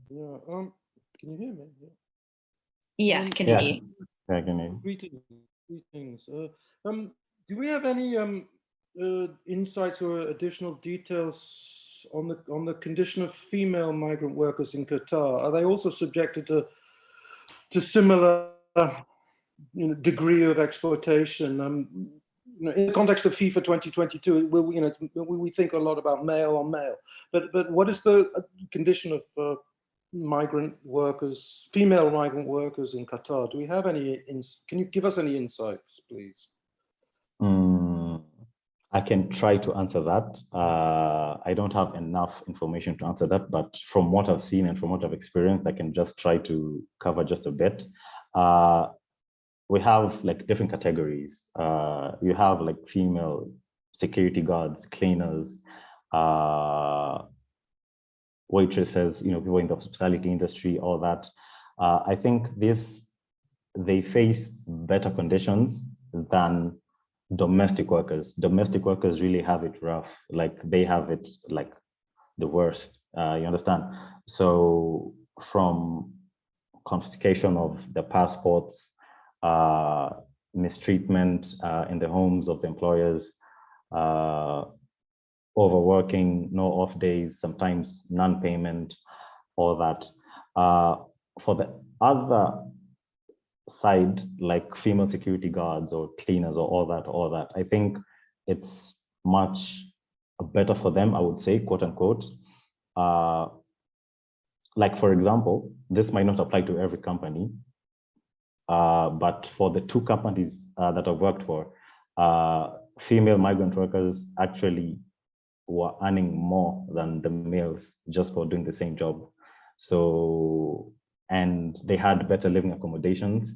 Yeah, can you hear me? Yeah, I can hear you. Yeah, I can hear you. Greetings. Do we have any insights or additional details on the condition of female migrant workers in Qatar? Are they also subjected to similar degree of exploitation? In the context of FIFA 2022, we think a lot about male on male, but what is the condition of migrant workers, female migrant workers in Qatar? Do we have any? Can you give us any insights, please? I can try to answer that. I don't have enough information to answer that, but from what I've seen and from what I've experienced, I can just try to cover just a bit. We have like different categories. You have like female security guards, cleaners, waitresses, people in the hospitality industry, all that. I think they face better conditions than domestic workers. Domestic workers really have it rough. Like they have it like the worst, you understand? So from confiscation of the passports, mistreatment in the homes of the employers, overworking, no off days, sometimes non-payment, all that. For the other side, like female security guards or cleaners or all that, I think it's much better for them, I would say, quote unquote. Like, for example, this might not apply to every company, but for the two companies that I've worked for, female migrant workers actually were earning more than the males just for doing the same job. So, and they had better living accommodations,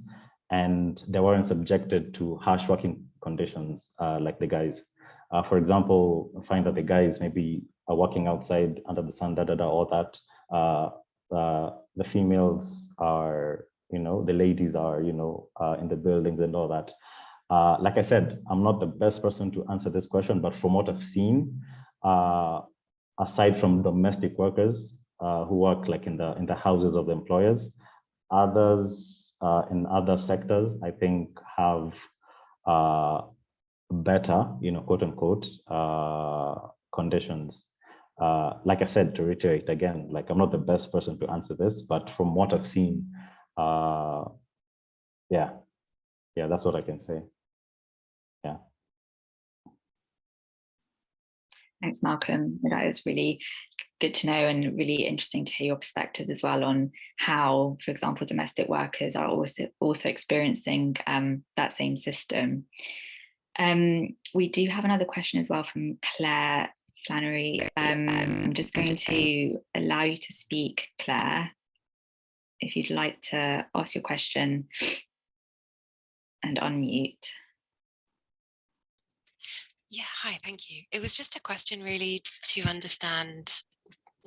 and they weren't subjected to harsh working conditions like the guys. For example, I find that the guys maybe are working outside under the sun, all that. The females are, the ladies are, in the buildings and all that. Like I said, I'm not the best person to answer this question, but from what I've seen, aside from domestic workers who work like in the houses of the employers, others in other sectors, I think have better, quote unquote, conditions. Like I said, to reiterate again, like I'm not the best person to answer this, but from what I've seen, yeah, that's what I can say. Yeah. Thanks, Malcolm. That is really good to know and really interesting to hear your perspectives as well on how, for example, domestic workers are also experiencing that same system. We do have another question as well from Claire Flannery. I'm just going to allow you to speak, Claire, if you'd like to ask your question and unmute. Yeah, hi, thank you. It was just a question really to understand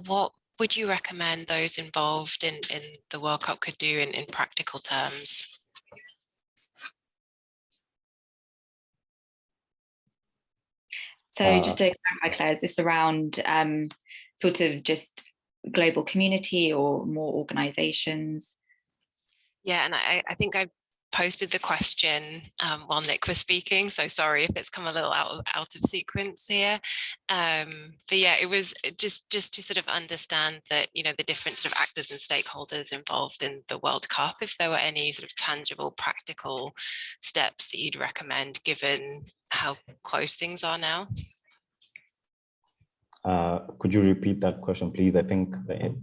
what would you recommend those involved in the World Cup could do in practical terms? So just to clarify, Claire, is this around sort of just global community or more organizations? Yeah, and I think I posted the question while Nick was speaking, so sorry if it's come a little out of sequence here. But yeah, it was just to sort of understand that, the different sort of actors and stakeholders involved in the World Cup, if there were any sort of tangible, practical steps that you'd recommend given how close things are now. Could you repeat that question, please? I think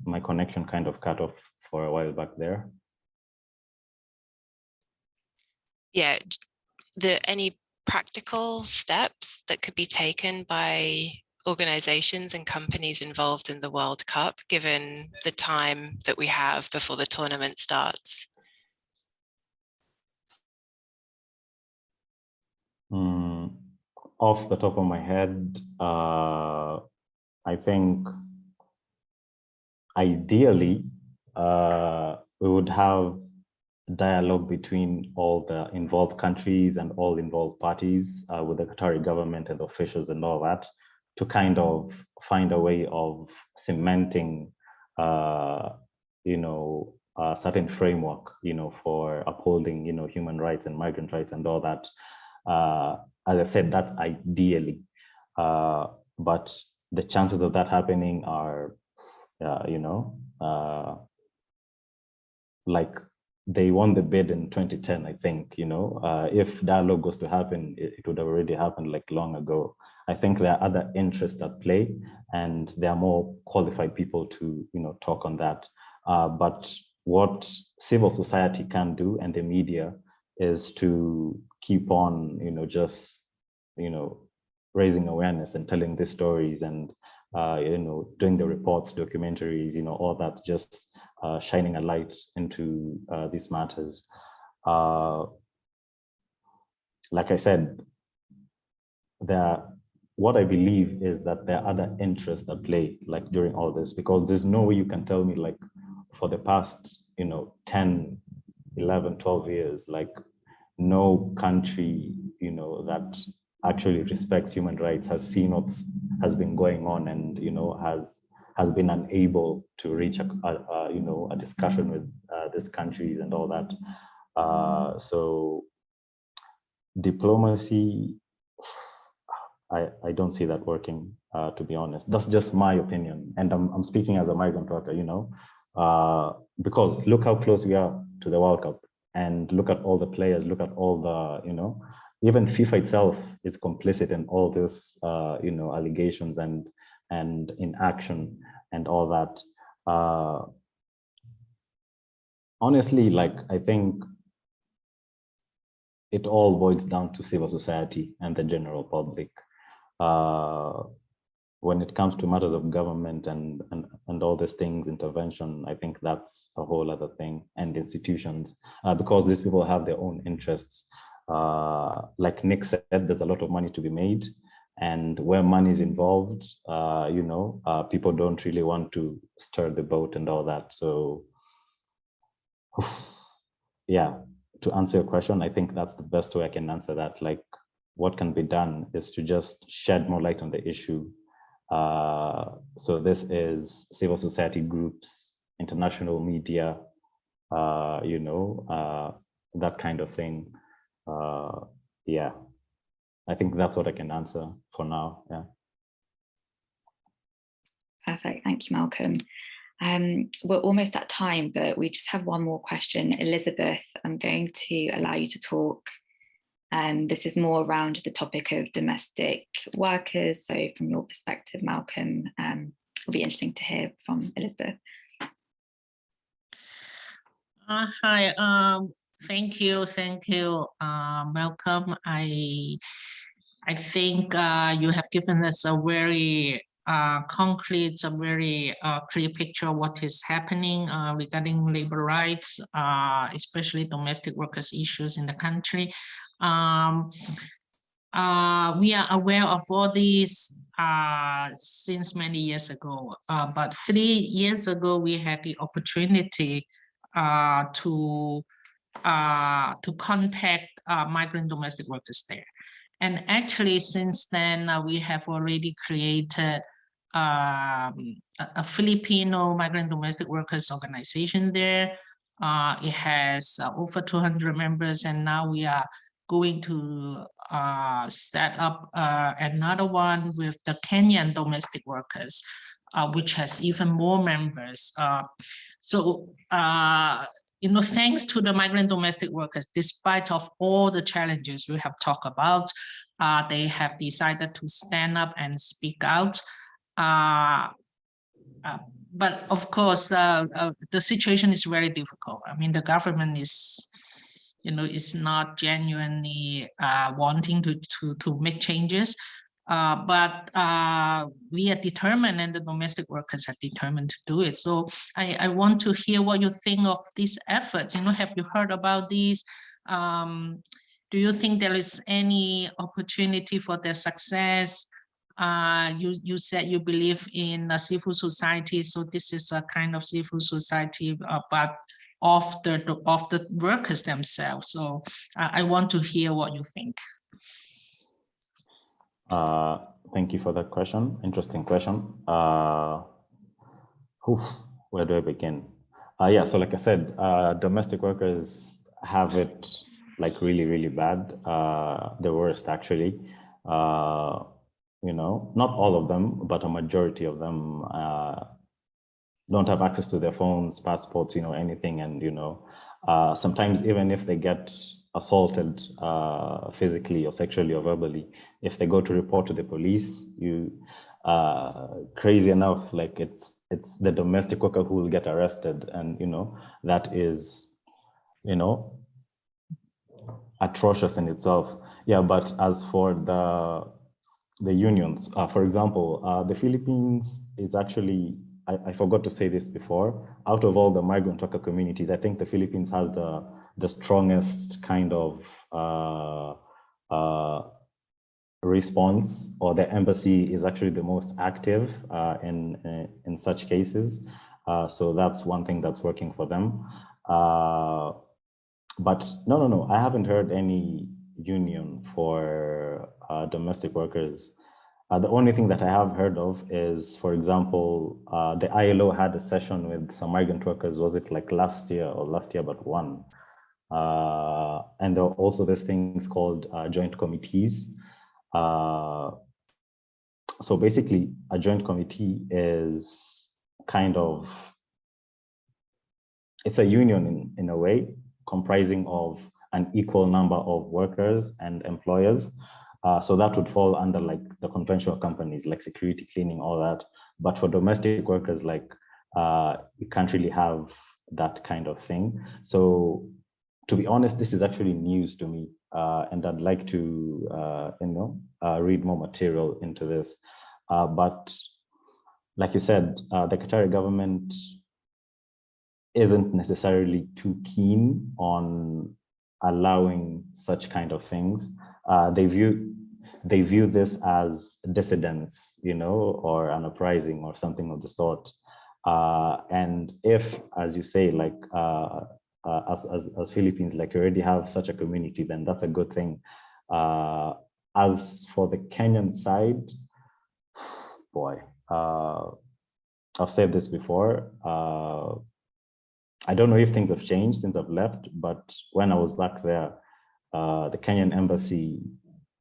my connection kind of cut off for a while back there. Yeah, any practical steps that could be taken by organizations and companies involved in the World Cup, given the time that we have before the tournament starts? Off the top of my head, I think ideally we would have dialogue between all the involved countries and all involved parties with the Qatari government and officials and all that, to kind of find a way of cementing, you know, a certain framework, you know, for upholding, you know, human rights and migrant rights and all that. As I said, that's ideally, but the chances of that happening are, you know, like they won the bid in 2010, I think, you know, if dialogue was to happen, it would have already happened like long ago. I think there are other interests at play, and there are more qualified people to, you know, talk on that. But what civil society can do and the media is to keep on, you know, just, you know, raising awareness and telling these stories and, you know, doing the reports, documentaries, you know, all that, just shining a light into these matters. Like I said, what I believe is that there are other interests at play, like during all this, because there's no way you can tell me, like, for the past, you know, 10, 11, 12 years, like, no country, you know, that actually respects human rights has seen what has been going on and, you know, has been unable to reach a you know, a discussion with these countries and all that. So diplomacy, I don't see that working, to be honest. That's just my opinion, and I'm speaking as a migrant worker, you know, because look how close we are to the World Cup, and look at all the players, look at all the, you know, even FIFA itself is complicit in all this, you know, allegations and inaction and all that. Honestly, like, I think it all boils down to civil society and the general public. When it comes to matters of government and all these things, intervention, I think that's a whole other thing, and institutions, because these people have their own interests. Like Nick said, there's a lot of money to be made, and where money is involved, you know, people don't really want to stir the boat and all that. So yeah, to answer your question, I think that's the best way I can answer that. Like, what can be done is to just shed more light on the issue. So this is civil society groups, international media, you know, that kind of thing. Yeah, I think that's what I can answer for now. Yeah. Perfect. Thank you, Malcolm. We're almost at time, but we just have one more question. Elizabeth, I'm going to allow you to talk. This is more around the topic of domestic workers. So from your perspective, Malcolm, it'll be interesting to hear from Elizabeth. Hi, thank you, Malcolm. I think you have given us a very concrete, a very clear picture of what is happening regarding labor rights, especially domestic workers' issues in the country. We are aware of all these since many years ago, but 3 years ago we had the opportunity to contact migrant domestic workers there. And actually, since then, we have already created a Filipino migrant domestic workers organization there. It has over 200 members, and now we are going to set up another one with the Kenyan domestic workers, which has even more members. You know, thanks to the migrant domestic workers, despite of all the challenges we have talked about, they have decided to stand up and speak out. But of course, the situation is very difficult. I mean, the government is, is not genuinely wanting to make changes. But we are determined, and the domestic workers are determined to do it. So I want to hear what you think of these efforts. Have you heard about these? Do you think there is any opportunity for their success? You said you believe in a civil society, so this is a kind of civil society, but of the workers themselves. So I want to hear what you think. Thank you for that question. Interesting question. Where do I begin? Yeah, so like I said, domestic workers have it like really, really bad. The worst, actually. Not all of them, but a majority of them don't have access to their phones, passports, anything. And, sometimes even if they get assaulted physically or sexually or verbally, if they go to report to the police, crazy enough, like it's the domestic worker who will get arrested. And, that is, atrocious in itself. Yeah, but as for the unions, for example, the Philippines is actually, I forgot to say this before, out of all the migrant worker communities, I think the Philippines has the strongest kind of response, or the embassy is actually the most active in such cases. So that's one thing that's working for them. But no, I haven't heard any union for domestic workers. The only thing that I have heard of is, for example, the ILO had a session with some migrant workers, was it like last year but one? And there are also these things called joint committees. So basically, a joint committee is kind of, it's a union in a way, comprising of an equal number of workers and employers. So that would fall under like the conventional companies, like security, cleaning, all that. But for domestic workers, like you can't really have that kind of thing. So to be honest, this is actually news to me. And I'd like to, read more material into this. But like you said, the Qatari government isn't necessarily too keen on allowing such kind of things. They view this as dissidence, or an uprising or something of the sort. And if, as you say, like as Philippines, like you already have such a community, then that's a good thing. As for the Kenyan side, boy, I've said this before. I don't know if things have changed since I've left, but when I was back there, the Kenyan embassy,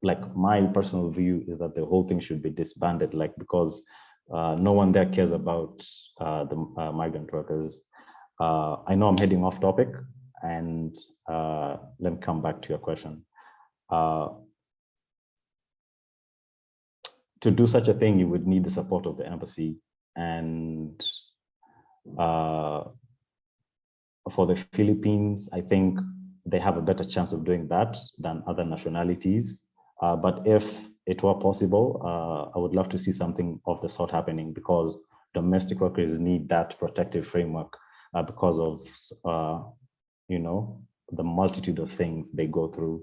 like my personal view is that the whole thing should be disbanded, like because no one there cares about the migrant workers. I know I'm heading off topic, and let me come back to your question. To do such a thing, you would need the support of the embassy, and for the Philippines, I think they have a better chance of doing that than other nationalities. But if it were possible, I would love to see something of the sort happening, because domestic workers need that protective framework because of, the multitude of things they go through.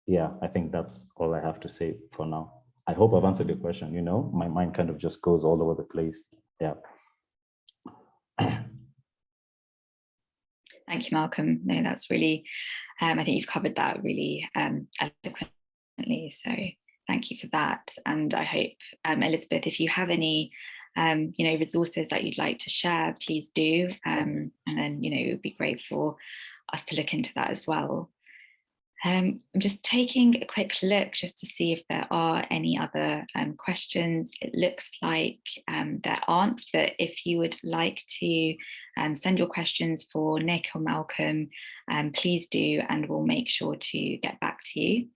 Yeah, I think that's all I have to say for now. I hope I've answered your question. My mind kind of just goes all over the place. Yeah. Thank you, Malcolm. No, that's really, I think you've covered that really eloquently. So thank you for that. And I hope, Elizabeth, if you have any, resources that you'd like to share, please do. And then, it would be great for us to look into that as well. I'm just taking a quick look just to see if there are any other questions. It looks like there aren't, but if you would like to send your questions for Nick or Malcolm, please do, and we'll make sure to get back to you.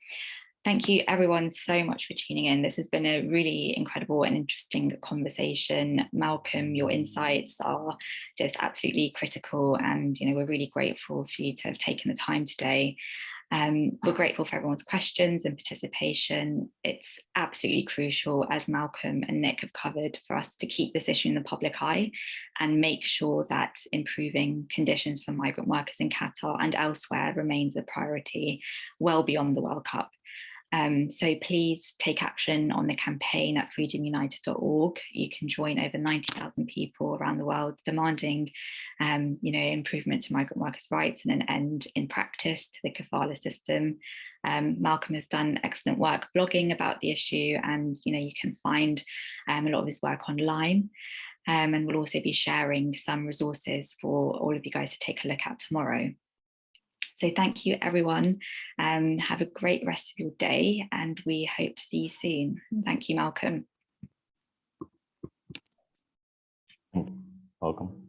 Thank you everyone so much for tuning in. This has been a really incredible and interesting conversation. Malcolm, your insights are just absolutely critical, and we're really grateful for you to have taken the time today. We're grateful for everyone's questions and participation. It's absolutely crucial, as Malcolm and Nick have covered, for us to keep this issue in the public eye and make sure that improving conditions for migrant workers in Qatar and elsewhere remains a priority well beyond the World Cup. So please take action on the campaign at freedomunited.org. You can join over 90,000 people around the world demanding improvement to migrant workers' rights and an end in practice to the kafala system. Malcolm has done excellent work blogging about the issue, and you can find a lot of his work online. And we'll also be sharing some resources for all of you guys to take a look at tomorrow. So thank you, everyone. Have a great rest of your day, and we hope to see you soon. Thank you, Malcolm. Welcome.